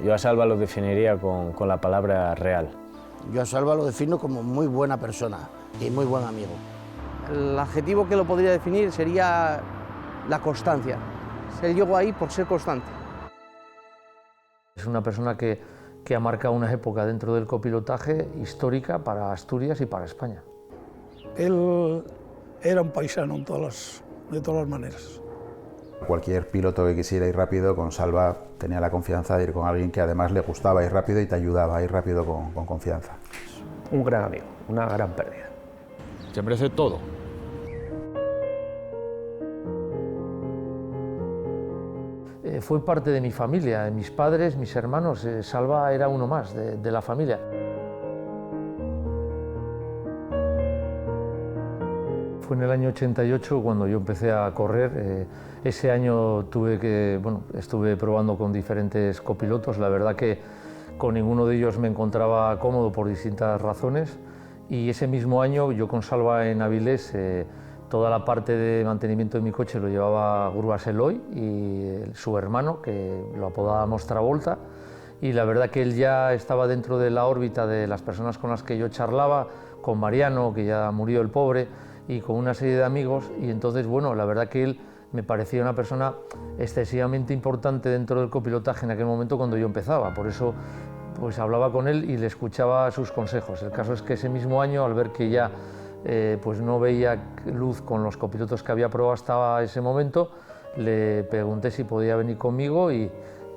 Yo a Salva lo definiría con la palabra real. Yo a Salva lo defino como muy buena persona y muy buen amigo. El adjetivo que lo podría definir sería la constancia. Él llegó ahí por ser constante. Es una persona que ha marcado una época dentro del copilotaje histórica para Asturias y para España. Él era un paisano de todas las maneras. Cualquier piloto que quisiera ir rápido, con Salva tenía la confianza de ir con alguien que además le gustaba ir rápido y te ayudaba a ir rápido con confianza. Un gran amigo, una gran pérdida. Se merece todo. Fue parte de mi familia, de mis padres, mis hermanos. Salva era uno más de la familia. Fue en el año 88 cuando yo empecé a correr. Ese año estuve probando con diferentes copilotos. La verdad que con ninguno de ellos me encontraba cómodo por distintas razones. Y ese mismo año yo con Salva en Avilés, toda la parte de mantenimiento de mi coche lo llevaba Grúas Eloy y su hermano, que lo apodábamos Travolta. Y la verdad que él ya estaba dentro de la órbita de las personas con las que yo charlaba, con Mariano, que ya murió el pobre, y con una serie de amigos. Y entonces, bueno, la verdad que él me parecía una persona excesivamente importante dentro del copilotaje en aquel momento cuando yo empezaba. Por eso pues hablaba con él y le escuchaba sus consejos. El caso es que ese mismo año, al ver que ya pues no veía luz con los copilotos que había probado hasta ese momento, le pregunté si podía venir conmigo y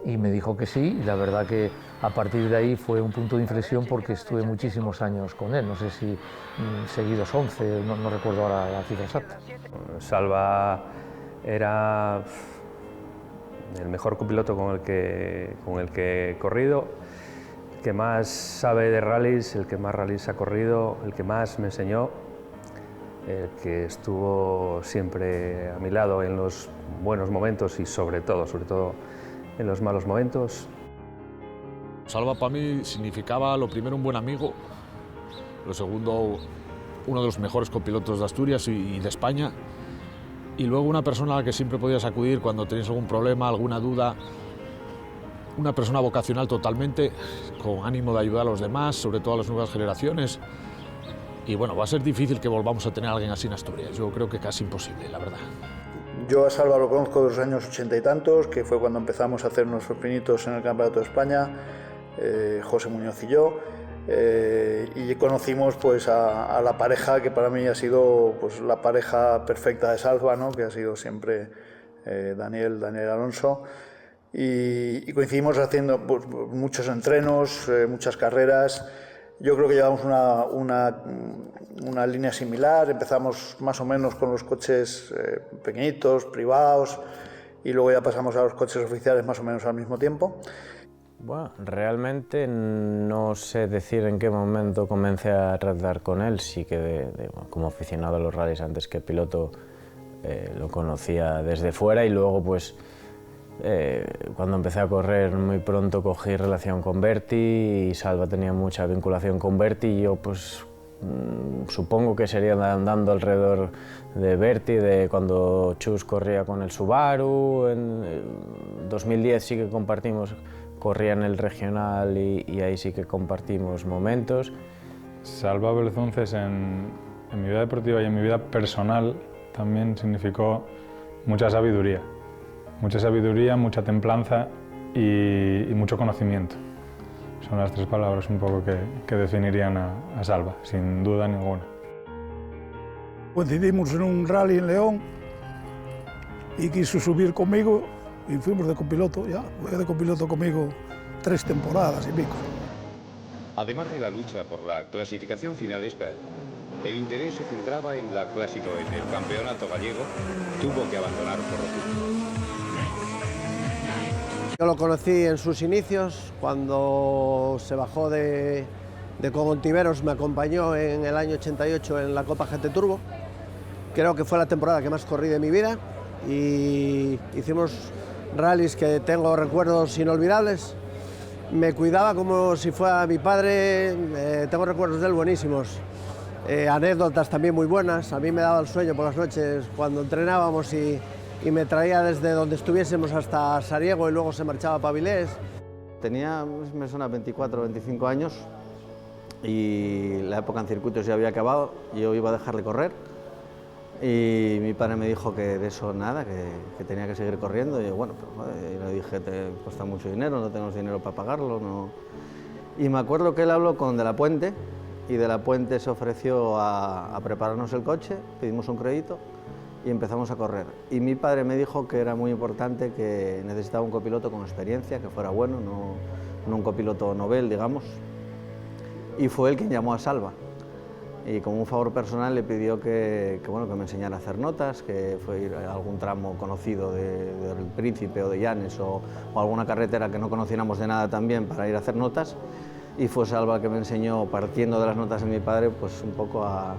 me dijo que sí, y la verdad que a partir de ahí fue un punto de inflexión porque estuve muchísimos años con él, no sé si seguidos 11, no recuerdo ahora la cifra exacta. Salva era el mejor copiloto con el que he corrido, el que más sabe de rallies, el que más rallies ha corrido, el que más me enseñó, el que estuvo siempre a mi lado en los buenos momentos y sobre todo en los malos momentos. Salva para mí significaba lo primero un buen amigo, lo segundo uno de los mejores copilotos de Asturias y de España, y luego una persona a la que siempre podías acudir cuando tenías algún problema, alguna duda, una persona vocacional totalmente, con ánimo de ayudar a los demás, sobre todo a las nuevas generaciones. Y bueno, va a ser difícil que volvamos a tener a alguien así en Asturias, yo creo que casi imposible, la verdad. Yo a Salva lo conozco de los años 80 y tantos, que fue cuando empezamos a hacer nuestros pinitos en el Campeonato de España, José Muñoz y yo, y conocimos pues a la pareja que para mí ha sido pues la pareja perfecta de Salva, ¿no? Que ha sido siempre Daniel Alonso, y coincidimos haciendo pues, muchos entrenos, muchas carreras. Yo creo que llevamos una línea similar. Empezamos más o menos con los coches pequeñitos, privados, y luego ya pasamos a los coches oficiales más o menos al mismo tiempo. Bueno, realmente no sé decir en qué momento comencé a tratar con él. Sí que como aficionado a los rallies antes que piloto lo conocía desde fuera, y luego pues cuando empecé a correr muy pronto cogí relación con Berti y Salva tenía mucha vinculación con Berti, y yo pues supongo que sería andando alrededor de Berti, de cuando Chus corría con el Subaru. En 2010 sí que compartimos, corría en el regional y ahí sí que compartimos momentos. Salva Belzonces en mi vida deportiva y en mi vida personal también significó mucha sabiduría, mucha templanza y mucho conocimiento. Son las tres palabras un poco que definirían a Salva, sin duda ninguna. Coincidimos en un rally en León y quiso subir conmigo y fuimos de copiloto, ya fue de copiloto conmigo 3 temporadas y pico. Además de la lucha por la clasificación finalista, el interés se centraba en la Clásico en el campeonato gallego. Tuvo que abandonar por rotura. Yo lo conocí en sus inicios, cuando se bajó de Cogontiveros, me acompañó en el año 88 en la Copa GT Turbo. Creo que fue la temporada que más corrí de mi vida y hicimos rallies que tengo recuerdos inolvidables. Me cuidaba como si fuera mi padre, tengo recuerdos de él buenísimos. Anécdotas también muy buenas. A mí me daba el sueño por las noches cuando entrenábamos y me traía desde donde estuviésemos hasta Sariego y luego se marchaba para Avilés. tenía, me suena, 24 o 25 años y la época en circuitos ya había acabado, yo iba a dejar de correr y mi padre me dijo que de eso nada, que tenía que seguir corriendo y yo, bueno, pues, joder, y le dije, te cuesta mucho dinero, no tenemos dinero para pagarlo, no. Y me acuerdo que él habló con De la Puente y De la Puente se ofreció a prepararnos el coche, pedimos un crédito y empezamos a correr. Y mi padre me dijo que era muy importante, que necesitaba un copiloto con experiencia, que fuera bueno, no un copiloto novel, digamos. Y fue él quien llamó a Salva. Y como un favor personal le pidió que me enseñara a hacer notas, que fue ir a algún tramo conocido del Príncipe o de Llanes o alguna carretera que no conociéramos de nada también para ir a hacer notas. Y fue Salva que me enseñó, partiendo de las notas de mi padre, pues un poco a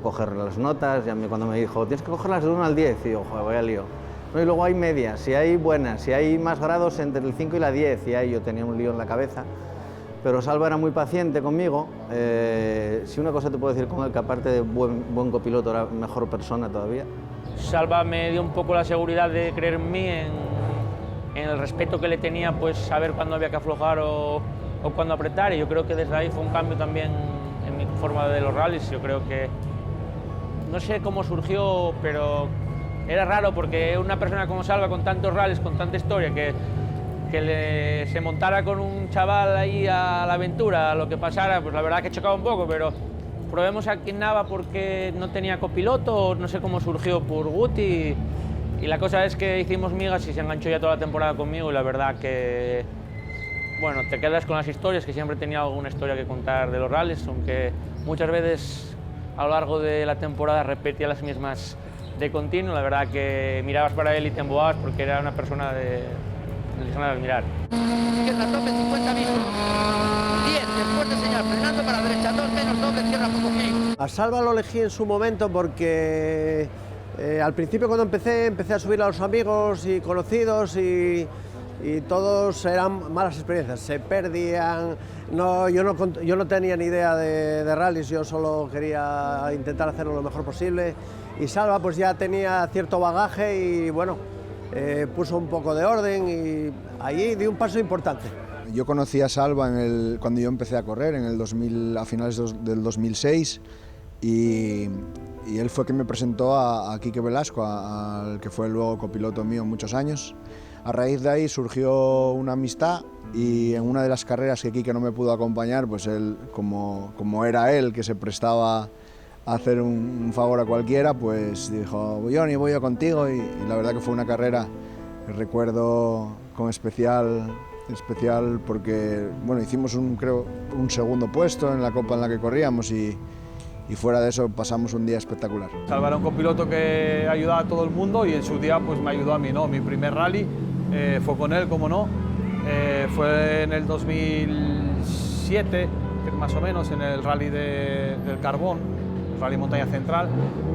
coger las notas. Y a mí cuando me dijo, tienes que cogerlas de 1 al 10, y yo, joder, voy al lío. No, y luego hay medias, si hay buenas, si hay más grados entre el 5 y la 10, y ahí yo tenía un lío en la cabeza. Pero Salva era muy paciente conmigo. Si una cosa te puedo decir con él, que aparte de buen copiloto era mejor persona todavía. Salva me dio un poco la seguridad de creer en mí, en el respeto que le tenía, pues saber cuándo había que aflojar o cuándo apretar, y yo creo que desde ahí fue un cambio también en mi forma de los rallies. Yo creo que, no sé cómo surgió, pero era raro porque una persona como Salva, con tantos rallies, con tanta historia, que se montara con un chaval ahí a la aventura, a lo que pasara, pues la verdad que chocaba un poco, pero probemos aquí en Nava porque no tenía copiloto, no sé cómo surgió por Guti, y la cosa es que hicimos migas y se enganchó ya toda la temporada conmigo, y la verdad que, bueno, te quedas con las historias, que siempre tenía alguna historia que contar de los rallies, aunque muchas veces a lo largo de la temporada repetía las mismas de continuo. La verdad que mirabas para él y te embobabas porque era una persona de admirar. Izquierda tope, 50 minutos. 10, después de señal, frenando para derecha, 2 menos doble, cierra poco bien. A Salva lo elegí en su momento porque al principio cuando empecé a subir a los amigos y conocidos y todos eran malas experiencias, se perdían. No, yo no tenía ni idea de rallies, yo solo quería intentar hacerlo lo mejor posible. Y Salva pues ya tenía cierto bagaje y bueno, puso un poco de orden y allí di un paso importante. Yo conocí a Salva cuando yo empecé a correr, a finales del 2006, y él fue quien me presentó a Quique Velasco, al que fue luego copiloto mío muchos años. A raíz de ahí surgió una amistad y en una de las carreras que Quique no me pudo acompañar, pues él, como era él, que se prestaba a hacer un favor a cualquiera, pues dijo, Johnny, voy yo contigo, y la verdad que fue una carrera que recuerdo con especial porque bueno, hicimos creo un segundo puesto en la copa en la que corríamos y fuera de eso pasamos un día espectacular. Salva era un copiloto que ayudaba a todo el mundo y en su día pues me ayudó a mí, ¿no? Mi primer rally fue con él, como no, fue en el 2007, más o menos, en el rally del Carbón, el rally Montaña Central,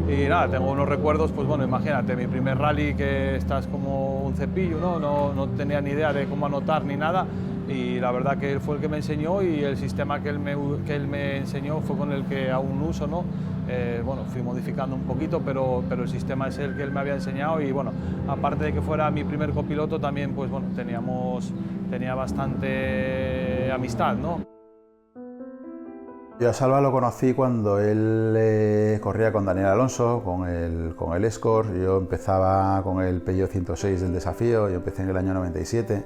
y nada, tengo unos recuerdos, pues bueno, imagínate, mi primer rally, que estás como un cepillo, no tenía ni idea de cómo anotar ni nada, y la verdad que él fue el que me enseñó, y el sistema que él me enseñó fue con el que aún uso, ¿no? Bueno, fui modificando un poquito, pero el sistema es el que él me había enseñado, y bueno, aparte de que fuera mi primer copiloto, también pues bueno, tenía bastante amistad, ¿no? Yo a Salva lo conocí cuando él corría con Daniel Alonso, con el Escort. Yo empezaba con el Peugeot 106 del Desafío, yo empecé en el año 97.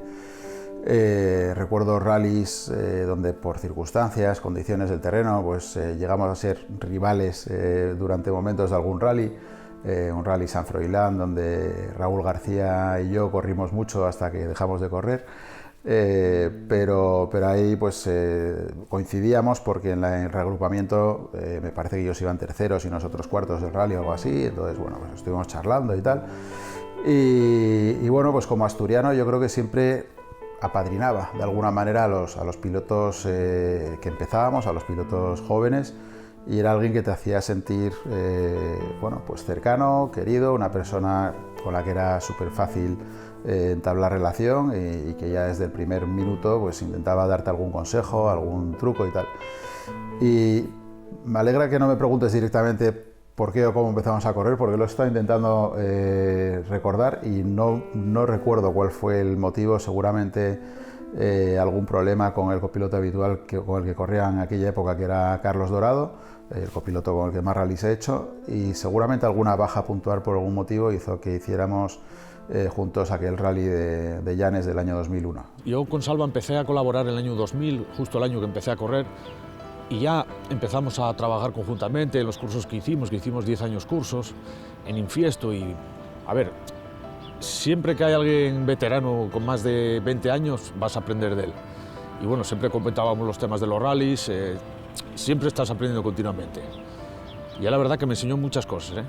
Recuerdo rallies donde por circunstancias, condiciones del terreno, pues llegamos a ser rivales durante momentos de algún rally. Un rally San Froilán donde Raúl García y yo corrimos mucho hasta que dejamos de correr. Pero ahí pues coincidíamos porque en el reagrupamiento me parece que ellos iban terceros y nosotros cuartos del rally o algo así, entonces bueno, pues estuvimos charlando y tal. Y bueno, pues como asturiano yo creo que siempre apadrinaba de alguna manera a los pilotos que empezábamos, a los pilotos jóvenes, y era alguien que te hacía sentir bueno, pues cercano, querido, una persona con la que era súper fácil entablar relación y que ya desde el primer minuto pues intentaba darte algún consejo, algún truco y tal. Y me alegra que no me preguntes directamente por qué o cómo empezamos a correr, porque lo he estado intentando recordar y no recuerdo cuál fue el motivo. Seguramente algún problema con el copiloto habitual con el que corría en aquella época, que era Carlos Dorado, el copiloto con el que más rallies he hecho, y seguramente alguna baja puntual por algún motivo hizo que hiciéramos juntos aquel rally de Llanes del año 2001. Yo con Salva empecé a colaborar en el año 2000, justo el año que empecé a correr, y ya empezamos a trabajar conjuntamente en los cursos que hicimos 10 años cursos, en Infiesto, y a ver, siempre que hay alguien veterano con más de 20 años vas a aprender de él. Y bueno, siempre comentábamos los temas de los rallies, siempre estás aprendiendo continuamente. Y la verdad que me enseñó muchas cosas,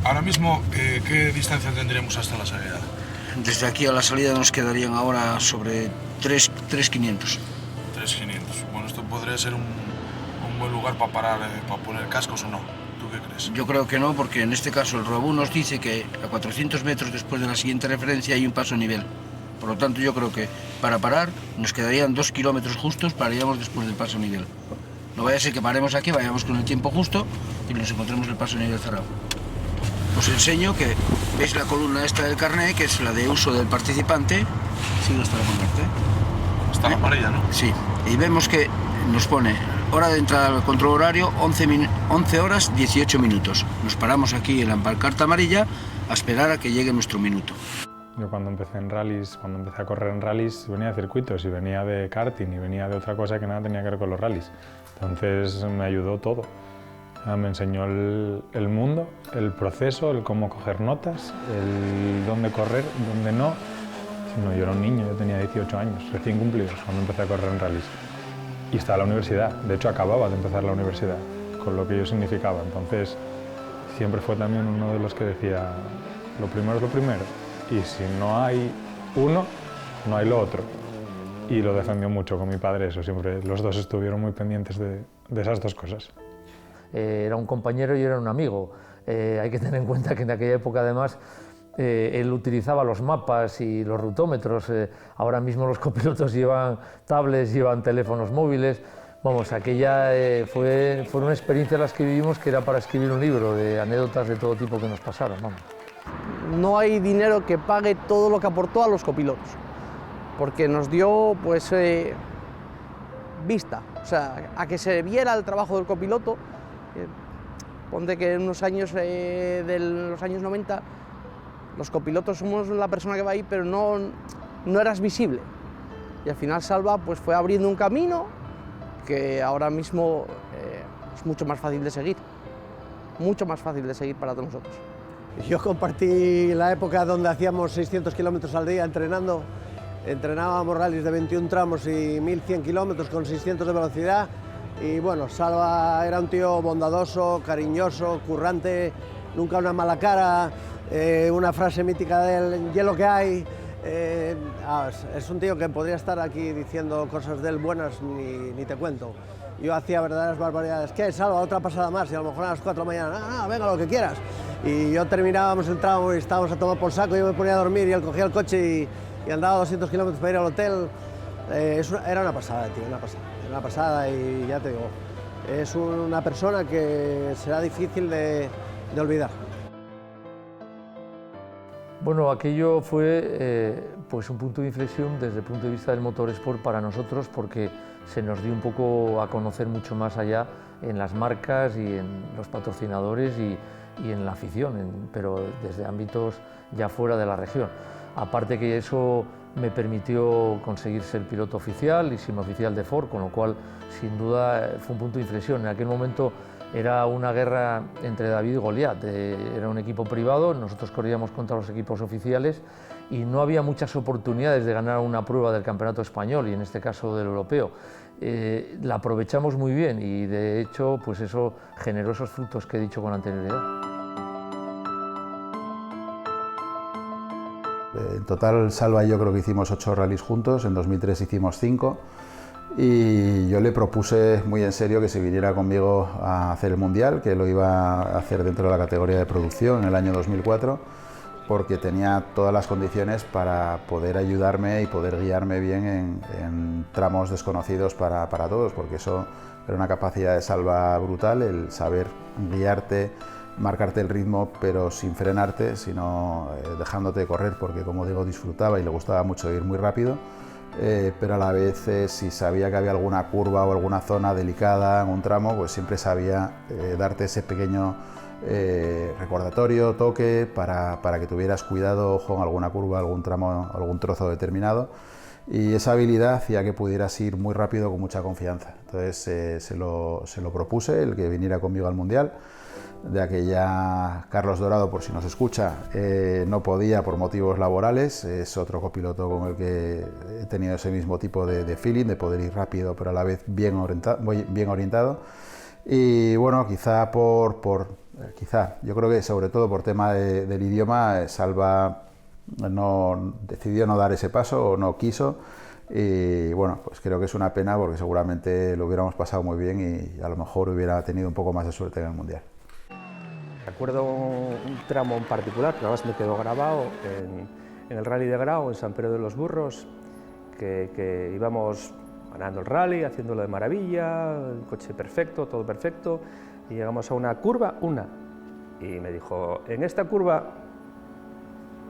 Ahora mismo, ¿qué distancia tendremos hasta la salida? Desde aquí a la salida nos quedarían ahora sobre 3.500. 3.500. Bueno, esto podría ser un buen lugar para parar, para poner cascos o no. ¿Tú qué crees? Yo creo que no, porque en este caso el Robú nos dice que a 400 metros después de la siguiente referencia hay un paso a nivel. Por lo tanto, yo creo que para parar nos quedarían 2 kilómetros justos, pararíamos después del paso a nivel. No vaya a ser que paremos aquí, vayamos con el tiempo justo y nos encontremos el paso a nivel cerrado. Os enseño que veis la columna esta del carnet, que es la de uso del participante. Sí, no está la parte. Está la amarilla, ¿no? Sí, y vemos que nos pone hora de entrada al control horario, 11 horas 18 minutos. Nos paramos aquí en la pancarta amarilla a esperar a que llegue nuestro minuto. Yo cuando empecé en rallies, cuando empecé a correr en rallies, venía de circuitos y venía de karting y venía de otra cosa que nada tenía que ver con los rallies. Entonces me ayudó todo. Me enseñó el mundo, el proceso, el cómo coger notas, el dónde correr, dónde no. Yo era un niño, yo tenía 18 años, recién cumplidos, cuando empecé a correr en rallies. Y estaba en la universidad, de hecho acababa de empezar la universidad, con lo que ello significaba. Entonces siempre fue también uno de los que decía, lo primero es lo primero, y si no hay uno, no hay lo otro. Y lo defendió mucho con mi padre, eso siempre, los dos estuvieron muy pendientes de esas dos cosas. Era un compañero y era un amigo. Hay que tener en cuenta que en aquella época además él utilizaba los mapas y los rutómetros. Ahora mismo los copilotos llevan tablets, llevan teléfonos móviles. Vamos, aquella fueron experiencias las que vivimos que era para escribir un libro de anécdotas de todo tipo que nos pasaron. Vamos. No hay dinero que pague todo lo que aportó a los copilotos, porque nos dio pues vista, o sea, a que se viera el trabajo del copiloto. Ponte que en unos años de los años 90 los copilotos somos la persona que va ahí, pero no eras visible. Y al final Salva pues fue abriendo un camino que ahora mismo es mucho más fácil de seguir. Mucho más fácil de seguir para todos nosotros. Yo compartí la época donde hacíamos 600 kilómetros al día entrenando. Entrenábamos rallies de 21 tramos y 1100 kilómetros con 600 de velocidad. Y bueno, Salva era un tío bondadoso, cariñoso, currante, nunca una mala cara, una frase mítica de él, "y es lo que hay". Es un tío que podría estar aquí diciendo cosas de él buenas, ni te cuento. Yo hacía verdaderas barbaridades. ¿Qué, Salva? Otra pasada más, y a lo mejor a las 4 de la mañana, venga, lo que quieras. Y yo terminábamos el tramo y estábamos a tomar por saco, yo me ponía a dormir y él cogía el coche y andaba 200 kilómetros para ir al hotel. Era una pasada, tío, una pasada y ya te digo, es una persona que será difícil de olvidar. Bueno, aquello fue pues un punto de inflexión desde el punto de vista del motorsport para nosotros, porque se nos dio un poco a conocer mucho más allá en las marcas y en los patrocinadores y en la afición, pero desde ámbitos ya fuera de la región. Aparte que eso me permitió conseguir ser piloto oficial y semi-oficial de Ford, con lo cual sin duda fue un punto de inflexión. En aquel momento era una guerra entre David y Goliat, era un equipo privado, nosotros corríamos contra los equipos oficiales y no había muchas oportunidades de ganar una prueba del campeonato español y en este caso del europeo. La aprovechamos muy bien y de hecho pues eso generó esos frutos que he dicho con anterioridad. En total, Salva y yo creo que hicimos 8 rallies juntos, en 2003 hicimos 5 y yo le propuse muy en serio que se viniera conmigo a hacer el Mundial, que lo iba a hacer dentro de la categoría de producción en el año 2004 porque tenía todas las condiciones para poder ayudarme y poder guiarme bien en tramos desconocidos para todos, porque eso era una capacidad de Salva brutal, el saber guiarte, marcarte el ritmo, pero sin frenarte, sino dejándote correr, porque como digo, disfrutaba y le gustaba mucho ir muy rápido, pero a la vez si sabía que había alguna curva o alguna zona delicada en un tramo, pues siempre sabía darte ese pequeño recordatorio, toque, para que tuvieras cuidado, ojo en alguna curva, algún tramo, algún trozo determinado, y esa habilidad hacía que pudieras ir muy rápido con mucha confianza. Entonces se lo propuse, el que viniera conmigo al Mundial. De aquella Carlos Dorado, por si nos escucha, no podía por motivos laborales, es otro copiloto con el que he tenido ese mismo tipo de feeling, de poder ir rápido pero a la vez bien orientado. Y bueno, quizá yo creo que sobre todo por tema del idioma, Salva decidió no dar ese paso o no quiso, y bueno, pues creo que es una pena porque seguramente lo hubiéramos pasado muy bien y a lo mejor hubiera tenido un poco más de suerte en el Mundial. Recuerdo un tramo en particular, que además me quedó grabado en el Rally de Grau, en San Pedro de los Burros, que íbamos ganando el rally, haciéndolo de maravilla, el coche perfecto, todo perfecto, y llegamos a una curva, y me dijo, en esta curva,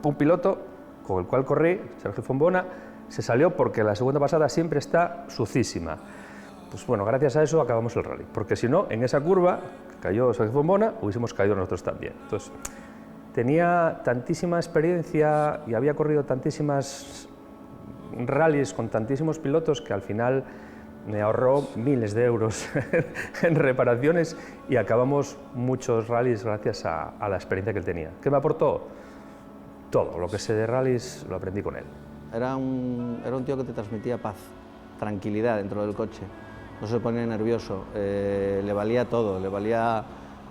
un piloto con el cual corrí, Sergio Fombona, se salió porque la segunda pasada siempre está sucísima. Pues bueno, gracias a eso acabamos el rally, porque si no, en esa curva cayó Sergio Fombona, hubiésemos caído nosotros también. Entonces, tenía tantísima experiencia y había corrido tantísimas rallies con tantísimos pilotos que al final me ahorró miles de euros en reparaciones y acabamos muchos rallies gracias a la experiencia que él tenía. ¿Qué me aportó? Todo, lo que sé de rallies lo aprendí con él. Era un tío que te transmitía paz, tranquilidad dentro del coche. No se ponía nervioso, le valía todo, le valía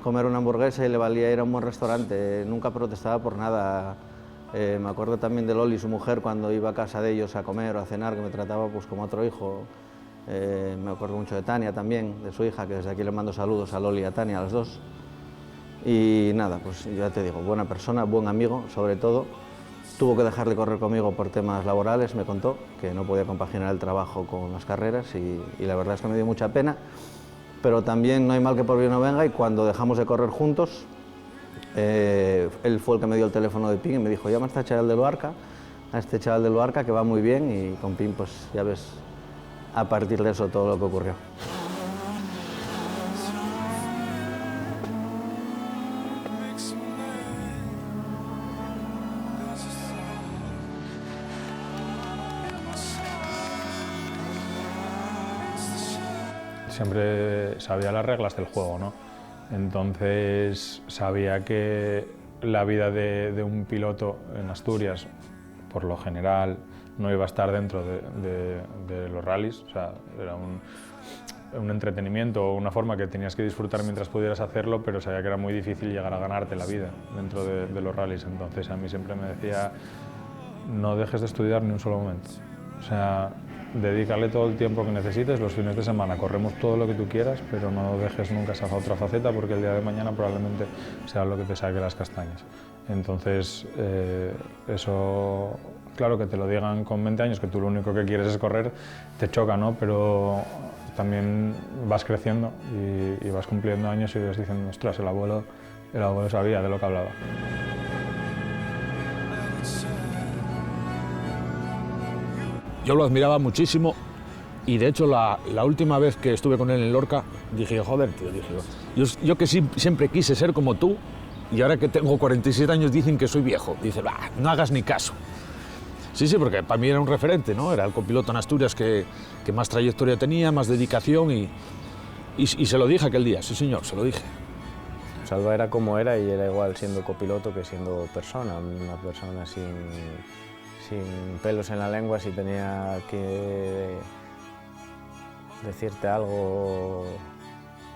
comer una hamburguesa y le valía ir a un buen restaurante, nunca protestaba por nada. Me acuerdo también de Loli, su mujer, cuando iba a casa de ellos a comer o a cenar, que me trataba pues como otro hijo. Me acuerdo mucho de Tania también, de su hija, que desde aquí le mando saludos a Loli y a Tania, a las dos. Y nada, pues ya te digo, buena persona, buen amigo, sobre todo. Tuvo que dejar de correr conmigo por temas laborales, me contó, que no podía compaginar el trabajo con las carreras y la verdad es que me dio mucha pena, pero también no hay mal que por bien no venga, y cuando dejamos de correr juntos, él fue el que me dio el teléfono de Pin y me dijo, llama a este chaval de Luarca que va muy bien, y con Pin pues ya ves a partir de eso todo lo que ocurrió. Siempre sabía las reglas del juego, ¿no? Entonces sabía que la vida de un piloto en Asturias, por lo general, no iba a estar dentro de los rallies, o sea, era un entretenimiento o una forma que tenías que disfrutar mientras pudieras hacerlo, pero sabía que era muy difícil llegar a ganarte la vida dentro de los rallies. Entonces a mí siempre me decía, no dejes de estudiar ni un solo momento. O sea, dedícale todo el tiempo que necesites, los fines de semana corremos todo lo que tú quieras, pero no dejes nunca esa otra faceta, porque el día de mañana probablemente sea lo que te saque las castañas. Entonces, eso, claro, que te lo digan con 20 años, que tú lo único que quieres es correr, te choca, ¿no? Pero también vas creciendo y vas cumpliendo años y vas diciendo, ostras, el abuelo sabía de lo que hablaba. Yo lo admiraba muchísimo y de hecho la última vez que estuve con él en Lorca dije, joder, tío, yo que siempre quise ser como tú y ahora que tengo 47 años dicen que soy viejo. Dice, bah, no hagas ni caso. Sí, porque para mí era un referente, ¿no? Era el copiloto en Asturias que más trayectoria tenía, más dedicación y se lo dije aquel día, sí señor, se lo dije. Salva era como era y era igual siendo copiloto que siendo persona, una persona sin pelos en la lengua. Si tenía que decirte algo,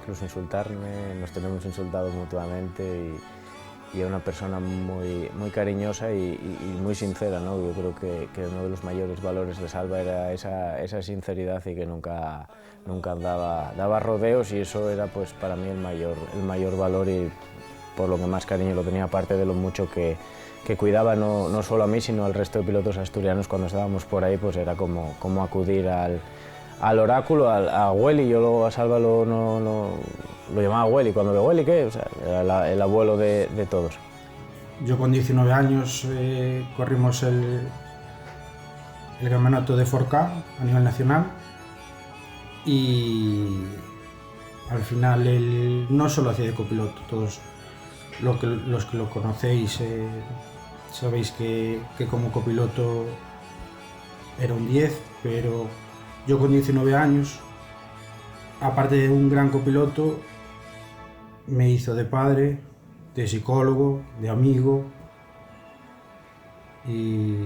incluso insultarme, nos tenemos insultado mutuamente y era una persona muy cariñosa y muy sincera, ¿no? Yo creo que uno de los mayores valores de Salva era esa sinceridad y que nunca daba rodeos, y eso era pues para mí el mayor valor y por lo que más cariño lo tenía, aparte de lo mucho que que cuidaba no solo a mí, sino al resto de pilotos asturianos cuando estábamos por ahí, pues era como acudir al oráculo, a Welly. Yo luego a Salva lo llamaba Welly. Cuando veo Welly, ¿qué? O sea, era el abuelo de todos. Yo con 19 años corrimos el campeonato de 4K a nivel nacional y al final él no solo hacía de copiloto, todos los que lo conocéis sabéis que como copiloto era un 10, pero yo con 19 años, aparte de un gran copiloto, me hizo de padre, de psicólogo, de amigo y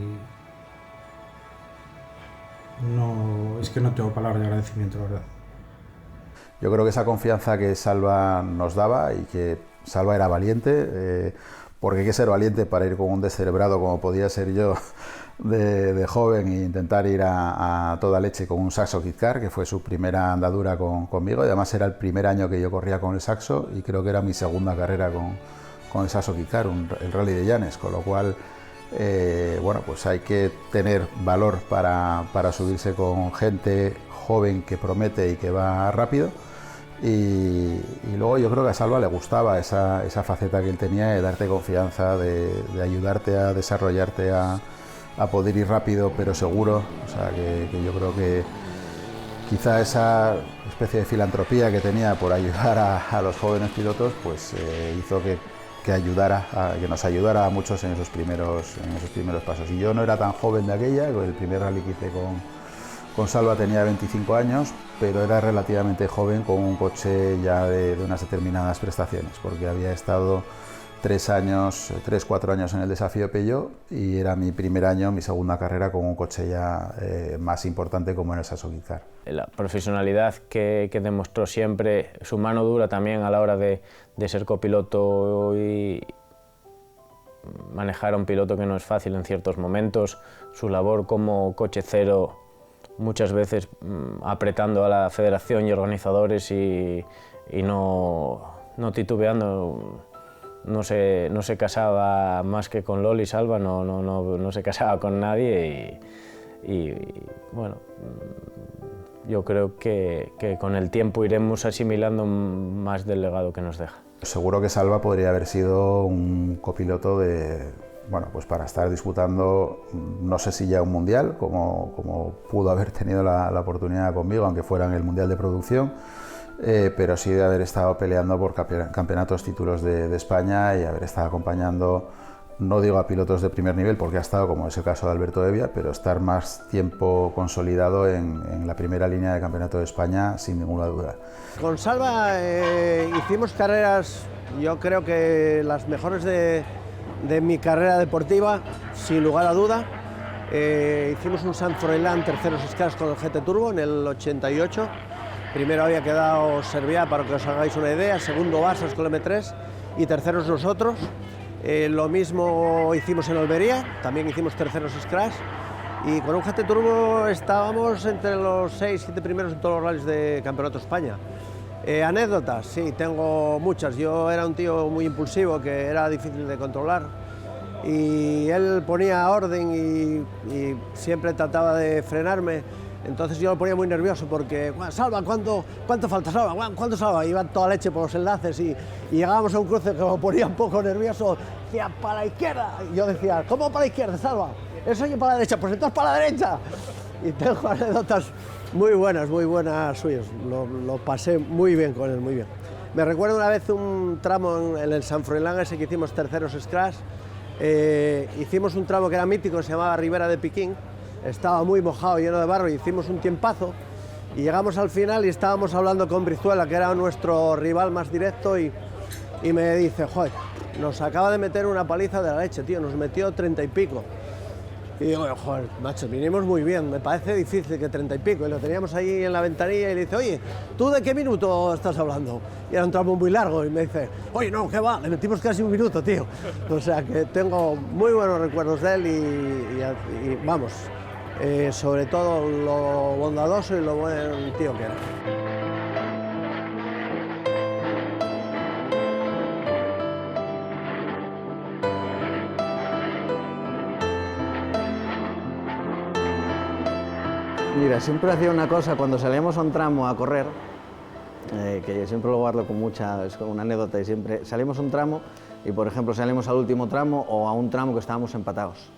es que no tengo palabras de agradecimiento, la verdad. Yo creo que esa confianza que Salva nos daba y que Salva era valiente, porque hay que ser valiente para ir con un descerebrado como podía ser yo de joven e intentar ir a toda leche con un Saxo Kit Car, que fue su primera andadura conmigo, y además era el primer año que yo corría con el Saxo y creo que era mi segunda carrera con el Saxo Kit Car, el Rally de Llanes, con lo cual bueno, pues hay que tener valor para subirse con gente joven que promete y que va rápido. Y luego yo creo que a Salva le gustaba esa faceta que él tenía de darte confianza, de ayudarte a desarrollarte, a poder ir rápido pero seguro. O sea, que yo creo que quizá esa especie de filantropía que tenía por ayudar a los jóvenes pilotos, pues hizo que nos ayudara a muchos en esos primeros pasos. Y yo no era tan joven de aquella, el primer rally que hice con Salva tenía 25 años, pero era relativamente joven con un coche ya de unas determinadas prestaciones, porque había estado 3-4 años en el desafío Peugeot y era mi primer año, mi segunda carrera con un coche ya más importante como en el Saxo Kit Car. La profesionalidad que demostró siempre, su mano dura también a la hora de ser copiloto y manejar a un piloto que no es fácil en ciertos momentos, su labor como coche cero, muchas veces apretando a la federación y organizadores y no titubeando. No se casaba más que con Loli Salva, no se casaba con nadie y bueno, yo creo que con el tiempo iremos asimilando más del legado que nos deja. Seguro que Salva podría haber sido un copiloto bueno, pues para estar disputando, no sé si ya un mundial, como pudo haber tenido la oportunidad conmigo, aunque fuera en el mundial de producción, pero sí de haber estado peleando por campeonatos, títulos de España y haber estado acompañando, no digo a pilotos de primer nivel, porque ha estado, como es el caso de Alberto Evia, pero estar más tiempo consolidado en la primera línea del Campeonato de España, sin ninguna duda. Con Salva hicimos carreras, yo creo que las mejores de mi carrera deportiva, sin lugar a duda. Hicimos un San Froilán terceros Scratch con el GT Turbo en el 88. Primero había quedado Serviá, para que os hagáis una idea, segundo Basas con el M3 y terceros nosotros. Lo mismo hicimos en Almería, también hicimos terceros Scratch y con un GT Turbo estábamos entre los 6-7 primeros en todos los rallies de Campeonato España. Anécdotas, sí, tengo muchas. Yo era un tío muy impulsivo que era difícil de controlar y él ponía orden y siempre trataba de frenarme. Entonces yo lo ponía muy nervioso porque, Salva, ¿cuánto falta, Salva? ¿Cuánto, Salva? Iba toda leche por los enlaces y llegábamos a un cruce que me ponía un poco nervioso. Decía, para la izquierda. Y yo decía, ¿cómo para la izquierda, Salva? Eso yo para la derecha, pues entonces para la derecha. Y tengo anécdotas muy buenas suyas. Lo pasé muy bien con él, muy bien. Me recuerdo una vez un tramo en el San Froilán, ese que hicimos terceros Scratch. Hicimos un tramo que era mítico, se llamaba Ribera de Piquín. Estaba muy mojado, lleno de barro, y hicimos un tiempazo y llegamos al final y estábamos hablando con Brizuela, que era nuestro rival más directo, y me dice, joder, nos acaba de meter una paliza de la leche, tío, nos metió 30 y pico. Y digo, joder, macho, vinimos muy bien, me parece difícil que 30 y pico. Y lo teníamos ahí en la ventanilla y le dice, oye, ¿tú de qué minuto estás hablando? Y era un tramo muy largo y me dice, oye, no, ¿qué va? Le metimos casi un minuto, tío. O sea que tengo muy buenos recuerdos de él y vamos, sobre todo lo bondadoso y lo buen tío que era. Mira, siempre hacía una cosa, cuando salíamos a un tramo a correr, que siempre lo guardo con mucha, es como una anécdota, y siempre salimos a un tramo y, por ejemplo, salimos al último tramo o a un tramo que estábamos empatados.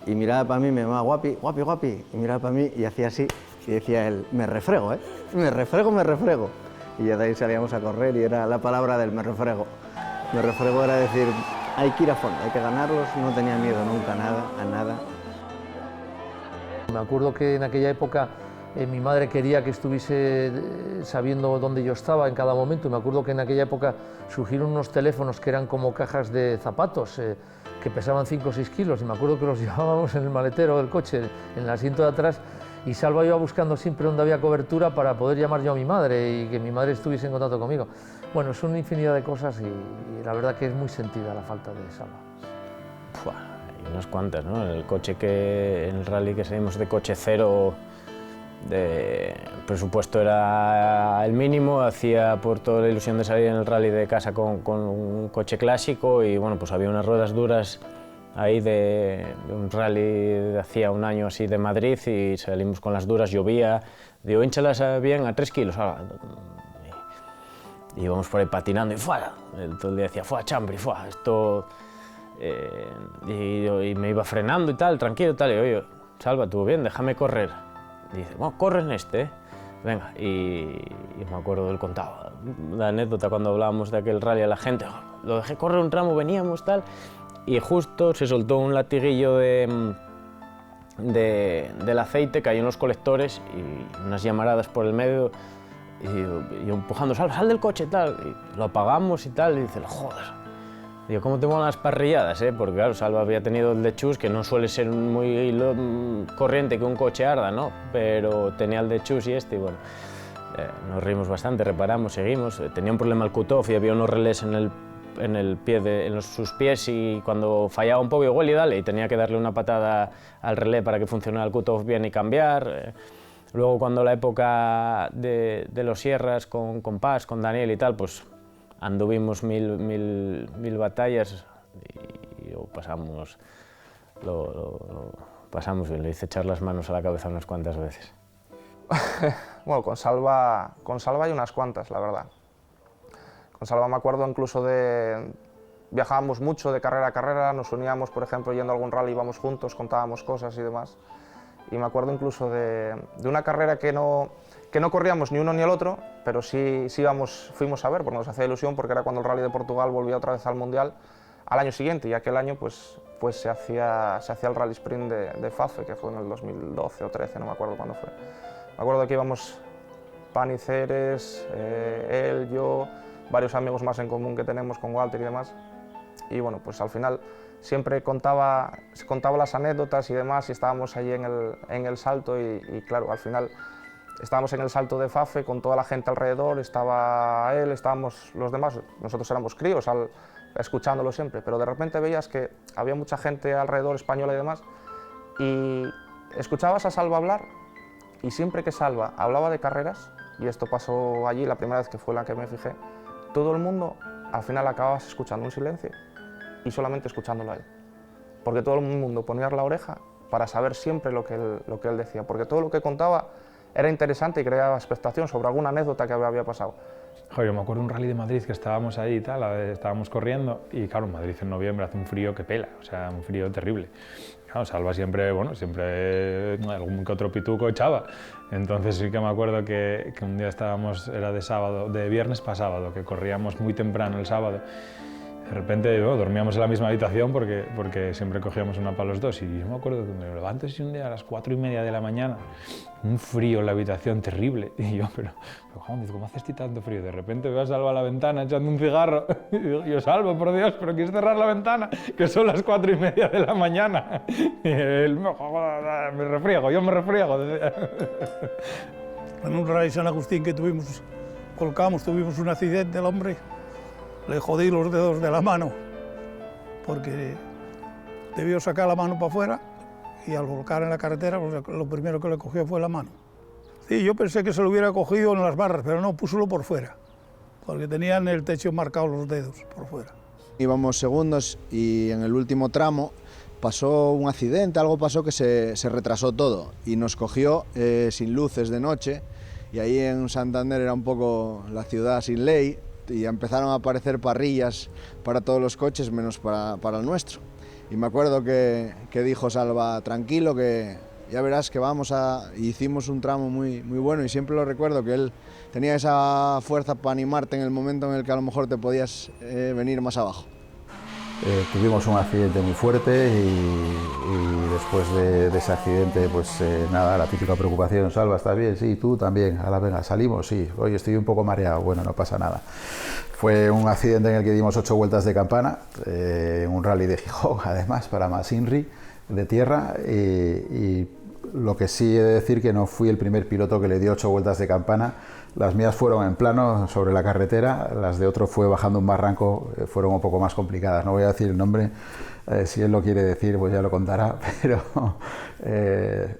Y miraba para mí, me llamaba guapi, guapi, guapi, y miraba para mí y hacía así, y decía él, me refrego, ¿eh? Me refrego, me refrego. Y ya de ahí salíamos a correr y era la palabra del me refrego. Me refrego era decir, hay que ir a fondo, hay que ganarlos, no tenía miedo nunca a nada. Me acuerdo que en aquella época mi madre quería que estuviese sabiendo dónde yo estaba en cada momento. Me acuerdo que en aquella época surgieron unos teléfonos que eran como cajas de zapatos, que pesaban 5 o 6 kilos, y me acuerdo que los llevábamos en el maletero del coche, en el asiento de atrás, y Salva iba buscando siempre donde había cobertura para poder llamar yo a mi madre y que mi madre estuviese en contacto conmigo. Bueno, son infinidad de cosas y la verdad que es muy sentida la falta de Salva. Hay unas cuantas, ¿no? En el rally que salimos de coche cero, el presupuesto era el mínimo, hacía por toda la ilusión de salir en el rally de casa con un coche clásico, y bueno, pues había unas ruedas duras ahí de un rally de hacía un año así de Madrid, y salimos con las duras, llovía, digo, hinchalas bien a 3 kilos. Y íbamos por ahí patinando y fuera, todo el día decía, fuera chambri, fuera, esto... y me iba frenando y tal, tranquilo y tal, y oye, Salva, tú bien, déjame correr. Y dice, bueno, corre en este, venga, y me acuerdo del contado, la anécdota cuando hablábamos de aquel rally a la gente, lo dejé correr un tramo, veníamos tal, y justo se soltó un latiguillo del aceite, cayó en los colectores y unas llamaradas por el medio, y yo empujando, sal del coche tal, y lo apagamos y tal, y dice, joder. Digo, ¿cómo te molan las parrilladas? Porque claro, Salva había tenido el de chus, que no suele ser muy corriente que un coche arda, ¿no? Pero tenía el de chus y y bueno, nos reímos bastante, reparamos, seguimos. Tenía un problema el cut-off y había unos relés en sus pies, y cuando fallaba un poco, igual y dale, y tenía que darle una patada al relé para que funcionara el cut-off bien y cambiar. Luego, cuando la época de los Sierras con Paz, con Daniel y tal, pues anduvimos mil batallas y lo pasamos bien. Le hice echar las manos a la cabeza unas cuantas veces. Bueno, con Salva hay unas cuantas, la verdad. Con Salva me acuerdo incluso de... Viajábamos mucho de carrera a carrera, nos uníamos, por ejemplo, yendo a algún rally, íbamos juntos, contábamos cosas y demás. Y me acuerdo incluso de una carrera que no corríamos ni uno ni el otro, pero sí fuimos a ver, porque nos hacía ilusión, porque era cuando el Rally de Portugal volvía otra vez al Mundial al año siguiente, y aquel año pues se hacía el Rally Sprint de Fafe, que fue en el 2012 o 13, no me acuerdo cuándo fue. Me acuerdo que íbamos Pani Ceres, él, yo, varios amigos más en común que tenemos con Walter y demás, y bueno, pues al final siempre contaba las anécdotas y demás, y estábamos allí en el salto, y claro, al final estábamos en el salto de Fafe con toda la gente alrededor, estaba él, estábamos los demás, nosotros éramos críos escuchándolo siempre, pero de repente veías que había mucha gente alrededor española y demás, y escuchabas a Salva hablar, y siempre que Salva hablaba de carreras, y esto pasó allí la primera vez que fue la que me fijé, todo el mundo al final acababas escuchando un silencio y solamente escuchándolo a él, porque todo el mundo ponía la oreja para saber siempre lo que él decía, porque todo lo que contaba era interesante y creaba expectación sobre alguna anécdota que había pasado. Joder, yo me acuerdo de un rally de Madrid que estábamos ahí y tal, estábamos corriendo, y claro, en Madrid en noviembre hace un frío que pela, o sea, un frío terrible. Claro, Salva siempre algún que otro pituco echaba. Entonces sí que me acuerdo que un día era de viernes para sábado, que corríamos muy temprano el sábado. De repente dormíamos en la misma habitación porque siempre cogíamos una para los dos, y yo me acuerdo que me levanto un día a las 4:30 de la mañana, un frío en la habitación terrible, y yo, pero ¿cómo haces tanto frío? De repente veo a Salva a la ventana echando un cigarro, y yo, Salva, por Dios, pero ¿quieres cerrar la ventana? Que son las 4:30 de la mañana. Y él, me refriego, yo me refriego. En un rally San Agustín que tuvimos un accidente, el hombre. Le jodí los dedos de la mano, porque debió sacar la mano para afuera, y al volcar en la carretera, pues lo primero que le cogió fue la mano. Sí, yo pensé que se lo hubiera cogido en las barras, pero no, púsolo por fuera, porque tenían el techo marcado los dedos por fuera. Íbamos segundos, y en el último tramo pasó un accidente, algo pasó que se retrasó todo y nos cogió sin luces de noche, y ahí en Santander era un poco la ciudad sin ley y empezaron a aparecer parrillas para todos los coches menos para el nuestro. Y me acuerdo que dijo Salva, tranquilo, que ya verás que vamos a... Hicimos un tramo muy bueno, y siempre lo recuerdo, que él tenía esa fuerza para animarte en el momento en el que a lo mejor te podías venir más abajo. Tuvimos un accidente muy fuerte y después de ese accidente, pues nada, la típica preocupación: Salva, ¿estás bien? Sí, tú también. Ahora venga, salimos, sí. Oye, estoy un poco mareado. Bueno, no pasa nada. Fue un accidente en el que dimos 8 vueltas de campana, un rally de Gijón, además, para Masinri, de tierra, y lo que sí he de decir que no fui el primer piloto que le dio 8 vueltas de campana. Las mías fueron en plano sobre la carretera, las de otro fue bajando un barranco, fueron un poco más complicadas. No voy a decir el nombre, si él lo quiere decir pues ya lo contará, pero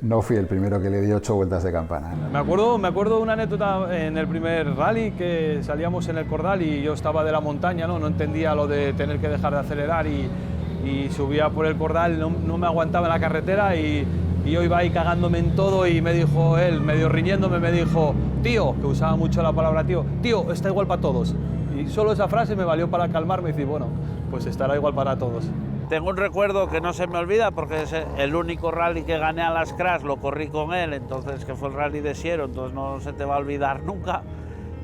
no fui el primero que le dio 8 vueltas de campana. Me acuerdo de una anécdota en el primer rally, que salíamos en el Cordal y yo estaba de la montaña, no entendía lo de tener que dejar de acelerar y subía por el Cordal, no me aguantaba en la carretera y yo iba ahí cagándome en todo, y me dijo él, medio riñéndome, me dijo: tío, que usaba mucho la palabra tío, está igual para todos. Y solo esa frase me valió para calmarme y decir, bueno, pues estará igual para todos. Tengo un recuerdo que no se me olvida, porque es el único rally que gané a las Crash, lo corrí con él, entonces, que fue el rally de Siero, entonces no se te va a olvidar nunca.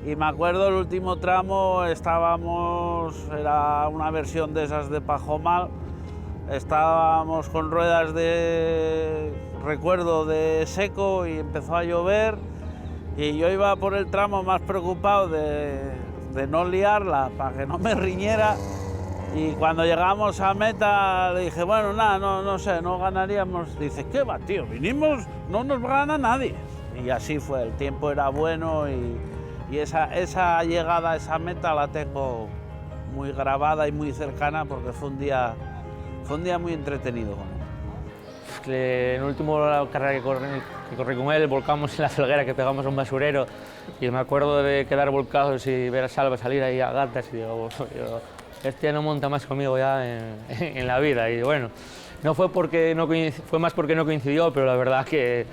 Y me acuerdo el último tramo, era una versión de esas de Pajomal, estábamos con ruedas recuerdo de seco, y empezó a llover, y yo iba por el tramo más preocupado de no liarla para que no me riñera, y cuando llegamos a meta le dije, bueno, nada, no sé, no ganaríamos. Dice, ¿qué va, tío? Vinimos, no nos gana nadie. Y así fue, el tiempo era bueno, y esa llegada a esa meta la tengo muy grabada y muy cercana, porque fue un día muy entretenido. En la última carrera que corrí con él, volcamos en la felguera, que pegamos a un basurero, y me acuerdo de quedar volcados y ver a Salva salir ahí a gatas, y digo, este no monta más conmigo ya en la vida. Y bueno, no fue fue más porque no coincidió, pero la verdad que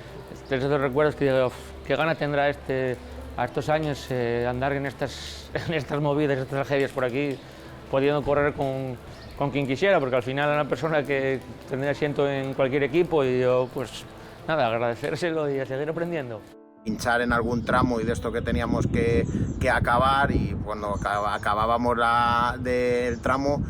esos recuerdos que digo, qué gana tendrá a estos años andar en estas movidas, estas tragedias por aquí, pudiendo correr con quien quisiera, porque al final era una persona que tendría asiento en cualquier equipo, y yo, pues nada, agradecérselo y a seguir aprendiendo. Hinchar en algún tramo y de esto que teníamos que acabar, y cuando acabábamos del tramo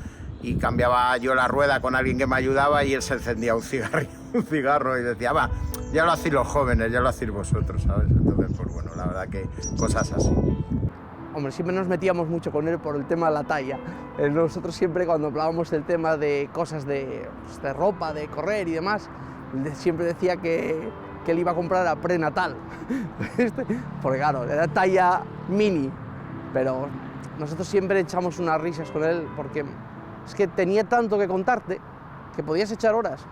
y cambiaba yo la rueda con alguien que me ayudaba, y él se encendía un cigarro y decía, va, ya lo hacéis los jóvenes, ya lo hacéis vosotros, ¿sabes? Entonces, pues bueno, la verdad que cosas así. Hombre, siempre nos metíamos mucho con él por el tema de la talla. Nosotros siempre, cuando hablábamos del tema de cosas de ropa, de correr y demás, siempre decía que él iba a comprar a prenatal. Porque claro, era talla mini, pero nosotros siempre echamos unas risas con él, porque es que tenía tanto que contarte que podías echar horas.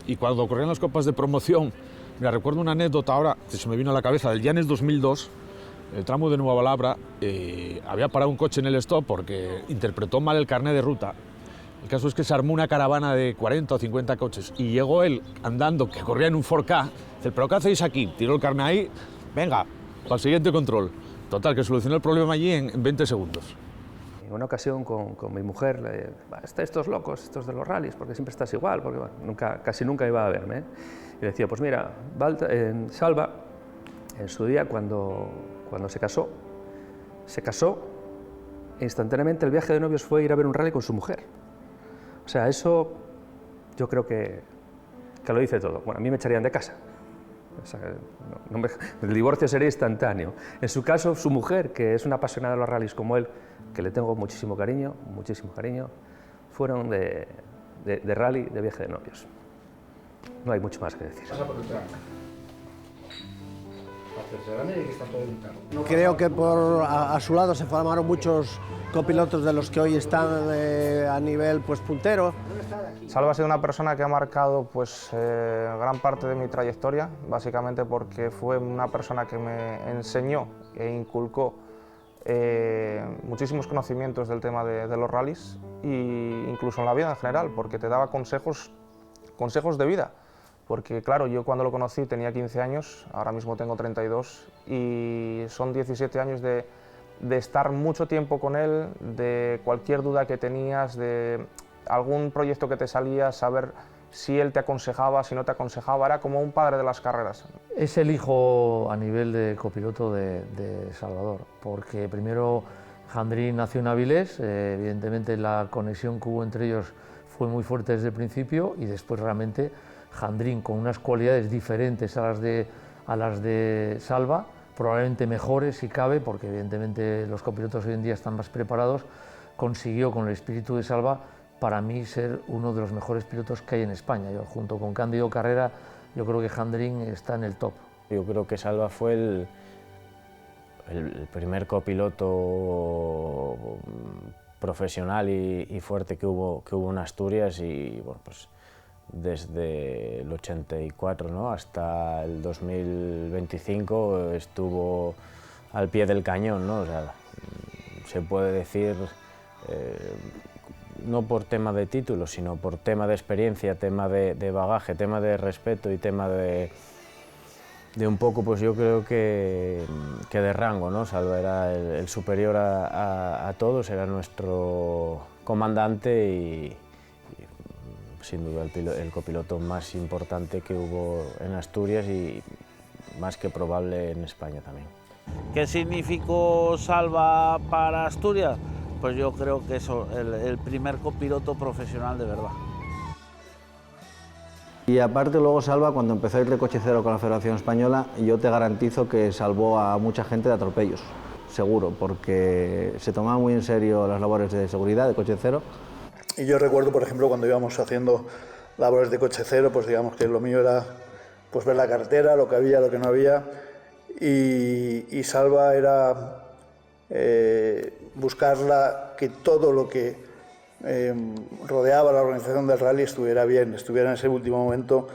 Y cuando corrían las copas de promoción, me recuerdo una anécdota ahora que se me vino a la cabeza, del Llanes 2002, el tramo de Nueva Labra, había parado un coche en el stop porque interpretó mal el carnet de ruta. El caso es que se armó una caravana de 40 o 50 coches, y llegó él andando, que corría en un 4K, dice, ¿pero qué hacéis aquí? Tiró el carnet ahí, venga, para el siguiente control. Total, que solucionó el problema allí en 20 segundos. En una ocasión con mi mujer, estos locos, estos de los rallies, porque siempre estás igual, porque bueno, casi nunca iba a verme, ¿eh? Y decía, pues mira, Salva, en su día, cuando se casó e instantáneamente el viaje de novios fue ir a ver un rally con su mujer. O sea, eso yo creo que lo dice todo. Bueno, a mí me echarían de casa. O sea, el divorcio sería instantáneo. En su caso, su mujer, que es una apasionada de los rallies como él, que le tengo muchísimo cariño, fueron de rally, de viaje de novios. No hay mucho más que decir. Pasa por el tramo. Creo que a su lado se formaron muchos copilotos de los que hoy están a nivel pues puntero. Salva ha sido una persona que ha marcado pues, gran parte de mi trayectoria, básicamente porque fue una persona que me enseñó e inculcó muchísimos conocimientos del tema de los rallies, e incluso en la vida en general, porque te daba consejos consejos de vida, porque claro, yo cuando lo conocí tenía 15 años, ahora mismo tengo 32 y son 17 años de estar mucho tiempo con él, de cualquier duda que tenías, de algún proyecto que te salía, saber si él te aconsejaba, si no te aconsejaba, era como un padre de las carreras. Es el hijo a nivel de copiloto de Salvador, porque primero Jandrín nació en Avilés, evidentemente la conexión que hubo entre ellos fue muy fuerte desde el principio y después realmente Jandrín con unas cualidades diferentes a las de Salva, probablemente mejores si cabe, porque evidentemente los copilotos hoy en día están más preparados, consiguió con el espíritu de Salva para mí ser uno de los mejores pilotos que hay en España. Yo, junto con Cándido Carrera, yo creo que Jandrín está en el top. Yo creo que Salva fue el primer copiloto profesional y fuerte que hubo en Asturias, y bueno, pues desde el 84, ¿no?, hasta el 2025 estuvo al pie del cañón, ¿no? O sea, se puede decir, no por tema de título, sino por tema de experiencia, tema de bagaje, tema de respeto y tema de un poco, pues yo creo que de rango, ¿no? Salva era el superior a todos, era nuestro comandante y sin duda el copiloto más importante que hubo en Asturias y más que probable en España también. ¿Qué significó Salva para Asturias? Pues yo creo que eso, el primer copiloto profesional de verdad. Y aparte luego Salva, cuando empezó a ir de coche cero con la Federación Española, yo te garantizo que salvó a mucha gente de atropellos, seguro, porque se tomaba muy en serio las labores de seguridad de coche cero. Y yo recuerdo, por ejemplo, cuando íbamos haciendo labores de coche cero, pues digamos que lo mío era pues ver la carretera, lo que había, lo que no había, y Salva era buscarla, que todo lo que rodeaba la organización del rally estuviera bien, estuviera en ese último momento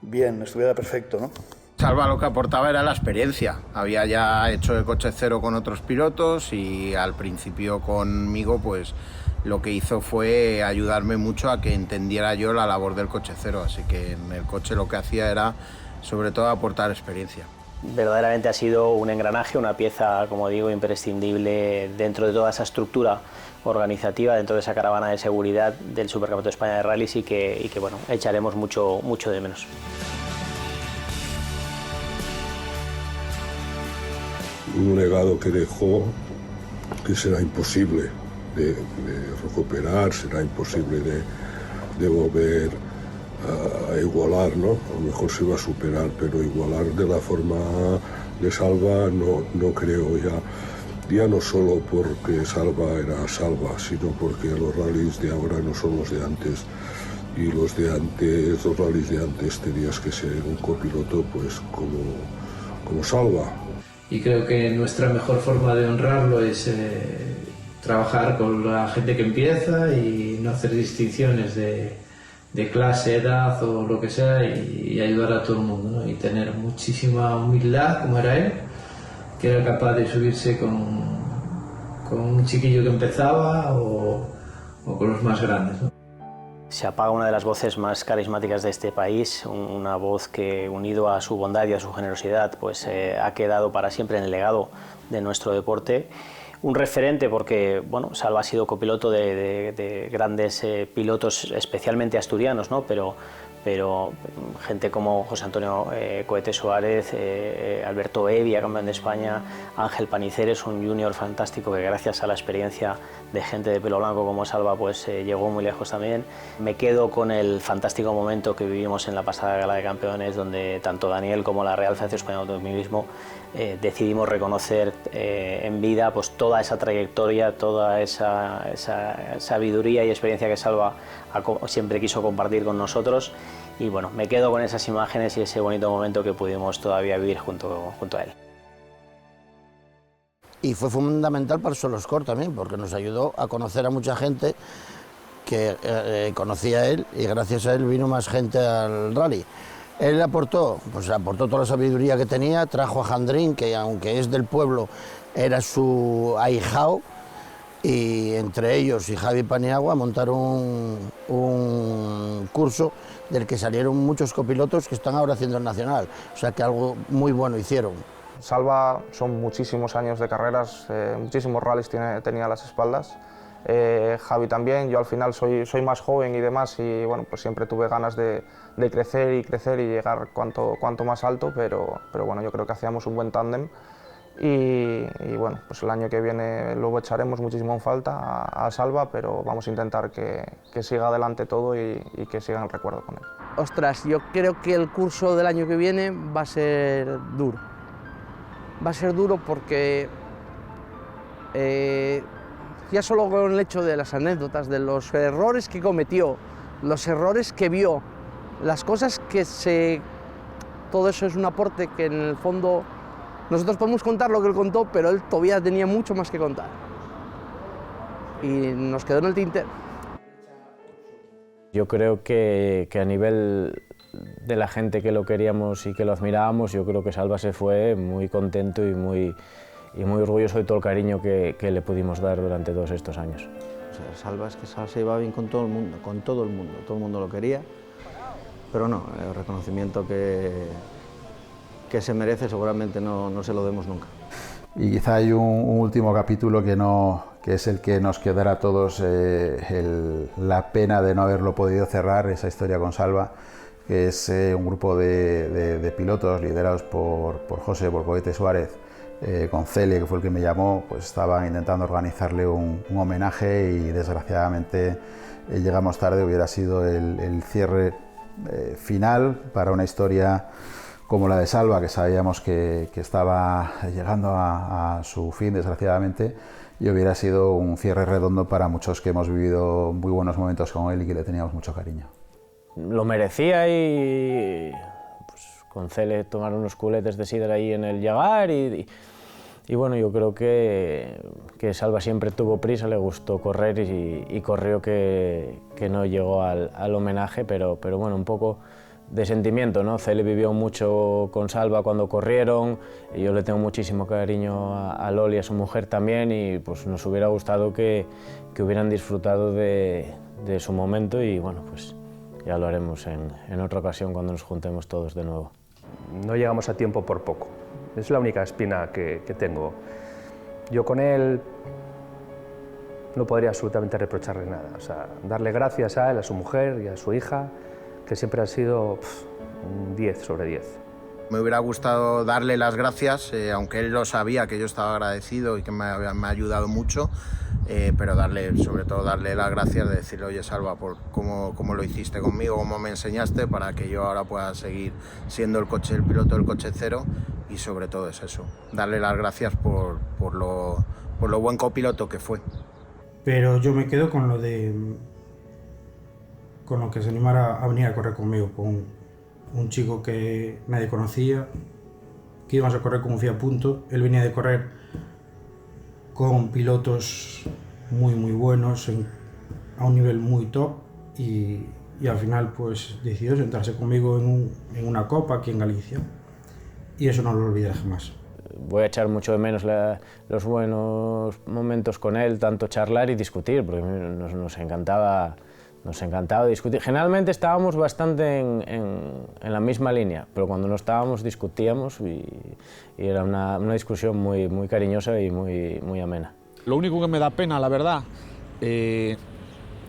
bien, estuviera perfecto, ¿no? Salva lo que aportaba era la experiencia. Había ya hecho de coche cero con otros pilotos y al principio conmigo pues lo que hizo fue ayudarme mucho a que entendiera yo la labor del coche cero, así que en el coche lo que hacía era sobre todo aportar experiencia. Verdaderamente ha sido un engranaje, una pieza, como digo, imprescindible dentro de toda esa estructura organizativa, dentro de esa caravana de seguridad del Supercampeonato de España de Rallys y que bueno, echaremos mucho de menos. Un legado que dejó que será imposible de recuperar, será imposible de volver a igualar, ¿no? A lo mejor se va a superar, pero igualar de la forma de Salva no creo ya no solo porque Salva era Salva, sino porque los rallies de ahora no son los de antes, y los rallies de antes tenías que ser un copiloto pues como Salva. Y creo que nuestra mejor forma de honrarlo es trabajar con la gente que empieza y no hacer distinciones de clase, edad o lo que sea, y ayudar a todo el mundo, ¿no? Y tener muchísima humildad, como era él, que era capaz de subirse con un chiquillo que empezaba o con los más grandes, ¿no? Se apaga una de las voces más carismáticas de este país, una voz que, unido a su bondad y a su generosidad, pues ha quedado para siempre en el legado de nuestro deporte. Un referente porque, bueno, Salva ha sido copiloto de grandes pilotos, especialmente asturianos, ¿no? Pero gente como José Antonio Cohete Suárez, Alberto Evia, campeón de España, Ángel Paniceres, un junior fantástico que gracias a la experiencia de gente de pelo blanco como Salva pues llegó muy lejos también. Me quedo con el fantástico momento que vivimos en la pasada Gala de Campeones, donde tanto Daniel como la Real Federación Española de Automovilismo decidimos reconocer en vida pues toda esa trayectoria, toda esa sabiduría y experiencia que Salva siempre quiso compartir con nosotros, y bueno, me quedo con esas imágenes y ese bonito momento que pudimos todavía vivir junto a él. Y fue fundamental para Soloscor también, porque nos ayudó a conocer a mucha gente que conocía a él, y gracias a él vino más gente al rally. Él aportó toda la sabiduría que tenía, trajo a Jandrín, que aunque es del pueblo, era su ahijao, y entre ellos y Javi Paniagua montaron un curso del que salieron muchos copilotos que están ahora haciendo el nacional, o sea que algo muy bueno hicieron. Salva son muchísimos años de carreras, muchísimos rallies tenía a las espaldas. Javi también, yo al final soy más joven y demás y bueno, pues siempre tuve ganas de crecer y llegar cuanto más alto, pero bueno, yo creo que hacíamos un buen tándem y bueno, pues el año que viene lo echaremos muchísimo en falta a Salva, pero vamos a intentar que siga adelante todo y que siga el recuerdo con él. Ostras, yo creo que el curso del año que viene va a ser duro. Va a ser duro porque ya solo con el hecho de las anécdotas, de los errores que cometió, los errores que vio, las cosas que todo eso es un aporte que en el fondo nosotros podemos contar lo que él contó, pero él todavía tenía mucho más que contar. Y nos quedó en el tintero. Yo creo que a nivel de la gente que lo queríamos y que lo admirábamos, yo creo que Salva se fue muy contento y muy orgulloso de todo el cariño que le pudimos dar durante todos estos años. O sea, Salva se iba bien con todo el mundo, todo el mundo lo quería, pero no, el reconocimiento que se merece seguramente no se lo demos nunca. Y quizá hay un último capítulo que es el que nos quedará a todos la pena de no haberlo podido cerrar, esa historia con Salva, que es un grupo de pilotos liderados por José, por Cohete Suárez, con Cele, que fue el que me llamó, pues estaban intentando organizarle un homenaje y desgraciadamente llegamos tarde. Hubiera sido el cierre final para una historia como la de Salva, que sabíamos que estaba llegando a su fin, desgraciadamente, y hubiera sido un cierre redondo para muchos que hemos vivido muy buenos momentos con él y que le teníamos mucho cariño. Lo merecía y pues, con Cele tomar unos culetes de sidra ahí en el Jaguar y bueno, yo creo que Salva siempre tuvo prisa, le gustó correr y corrió que no llegó al homenaje, pero bueno, un poco de sentimiento, ¿no? Cele vivió mucho con Salva cuando corrieron, y yo le tengo muchísimo cariño a Loli y a su mujer también, y pues nos hubiera gustado que hubieran disfrutado de su momento y bueno, pues ya lo haremos en otra ocasión cuando nos juntemos todos de nuevo. No llegamos a tiempo por poco, es la única espina que tengo. Yo con él no podría absolutamente reprocharle nada, o sea, darle gracias a él, a su mujer y a su hija, que siempre ha sido un 10 sobre 10. Me hubiera gustado darle las gracias, aunque él lo sabía que yo estaba agradecido y que me ha ayudado mucho, pero sobre todo darle las gracias, de decirle, oye Salva, por cómo lo hiciste conmigo, cómo me enseñaste para que yo ahora pueda seguir siendo el piloto del coche cero, y sobre todo es eso, darle las gracias por lo buen copiloto que fue. Pero yo me quedo con lo que se animara a venir a correr conmigo, con un chico que nadie conocía, que íbamos a correr con un Fiat Punto. Él venía de correr con pilotos muy buenos, a un nivel muy top, y al final pues decidió sentarse conmigo en una copa aquí en Galicia, y eso no lo olvidaré jamás. Voy a echar mucho de menos los buenos momentos con él, tanto charlar y discutir, porque nos encantaba discutir. Generalmente estábamos bastante en la misma línea, pero cuando no estábamos discutíamos y era una discusión muy cariñosa y muy amena. Lo único que me da pena, la verdad, que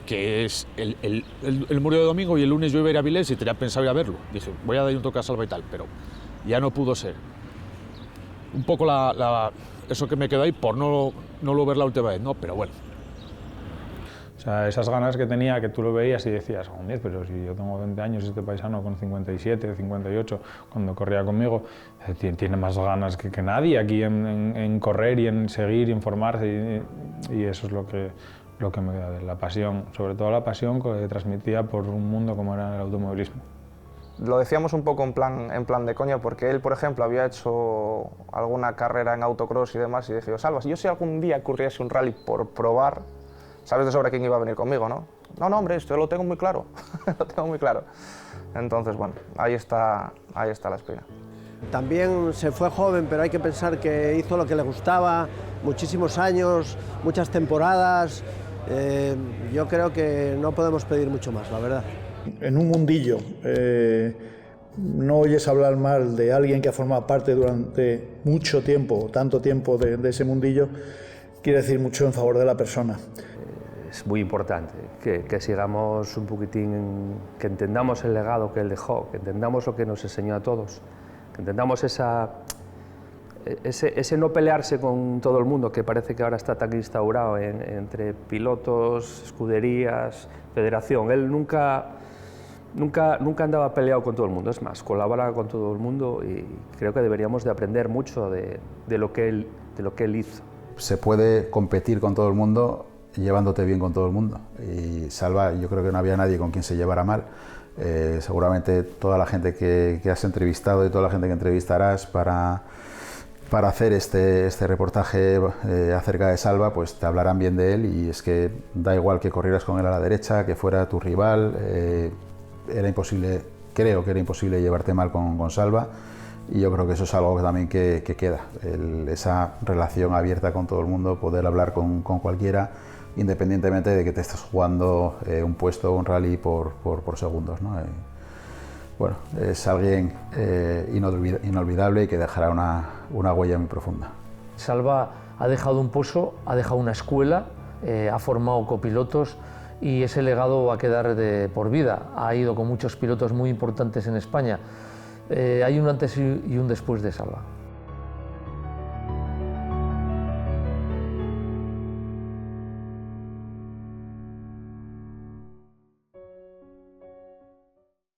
es el murió de domingo y el lunes yo iba a ir a Avilés y tenía pensado ir a verlo. Dije, voy a dar un toque a Salva y tal, pero ya no pudo ser. Un poco eso que me quedó ahí por no ver la última vez, ¿no? Pero bueno. O sea, esas ganas que tenía, que tú lo veías y decías, joder, pero si yo tengo 20 años y este paisano con 57, 58, cuando corría conmigo, tiene más ganas que nadie aquí en correr y en seguir y en formarse, y eso es lo que me da de la pasión, sobre todo la pasión que transmitía por un mundo como era el automovilismo. Lo decíamos un poco en plan de coña, porque él, por ejemplo, había hecho alguna carrera en autocross y demás, y decía, Salva, si algún día ocurriese un rally por probar, sabes de sobra quién iba a venir conmigo, ¿no? No, hombre, esto lo tengo muy claro, lo tengo muy claro. Entonces, bueno, ahí está la espina. También se fue joven, pero hay que pensar que hizo lo que le gustaba, muchísimos años, muchas temporadas, Yo creo que no podemos pedir mucho más, la verdad. En un mundillo no oyes hablar mal de alguien que ha formado parte durante mucho tiempo, tanto tiempo de ese mundillo, quiere decir mucho en favor de la persona. Es muy importante que sigamos un poquitín, que entendamos el legado que él dejó, que entendamos lo que nos enseñó a todos, que entendamos ese no pelearse con todo el mundo que parece que ahora está tan instaurado entre pilotos, escuderías, federación. Él nunca andaba peleado con todo el mundo, es más, colaboraba con todo el mundo y creo que deberíamos de aprender mucho de lo que él hizo. Se puede competir con todo el mundo llevándote bien con todo el mundo, y Salva, yo creo que no había nadie con quien se llevara mal. Seguramente toda la gente que has entrevistado y toda la gente que entrevistarás para hacer este reportaje acerca de Salva, pues te hablarán bien de él, y es que da igual que corrieras con él a la derecha, que fuera tu rival, era imposible, creo que era imposible llevarte mal con Salva, y yo creo que eso es algo que también que queda, esa relación abierta con todo el mundo, poder hablar con cualquiera, independientemente de que te estés jugando un puesto o un rally por segundos, ¿no? Bueno, es alguien inolvidable y que dejará una huella muy profunda. Salva ha dejado un pozo, ha dejado una escuela, ha formado copilotos y ese legado va a quedar por vida. Ha ido con muchos pilotos muy importantes en España. Hay un antes y un después de Salva.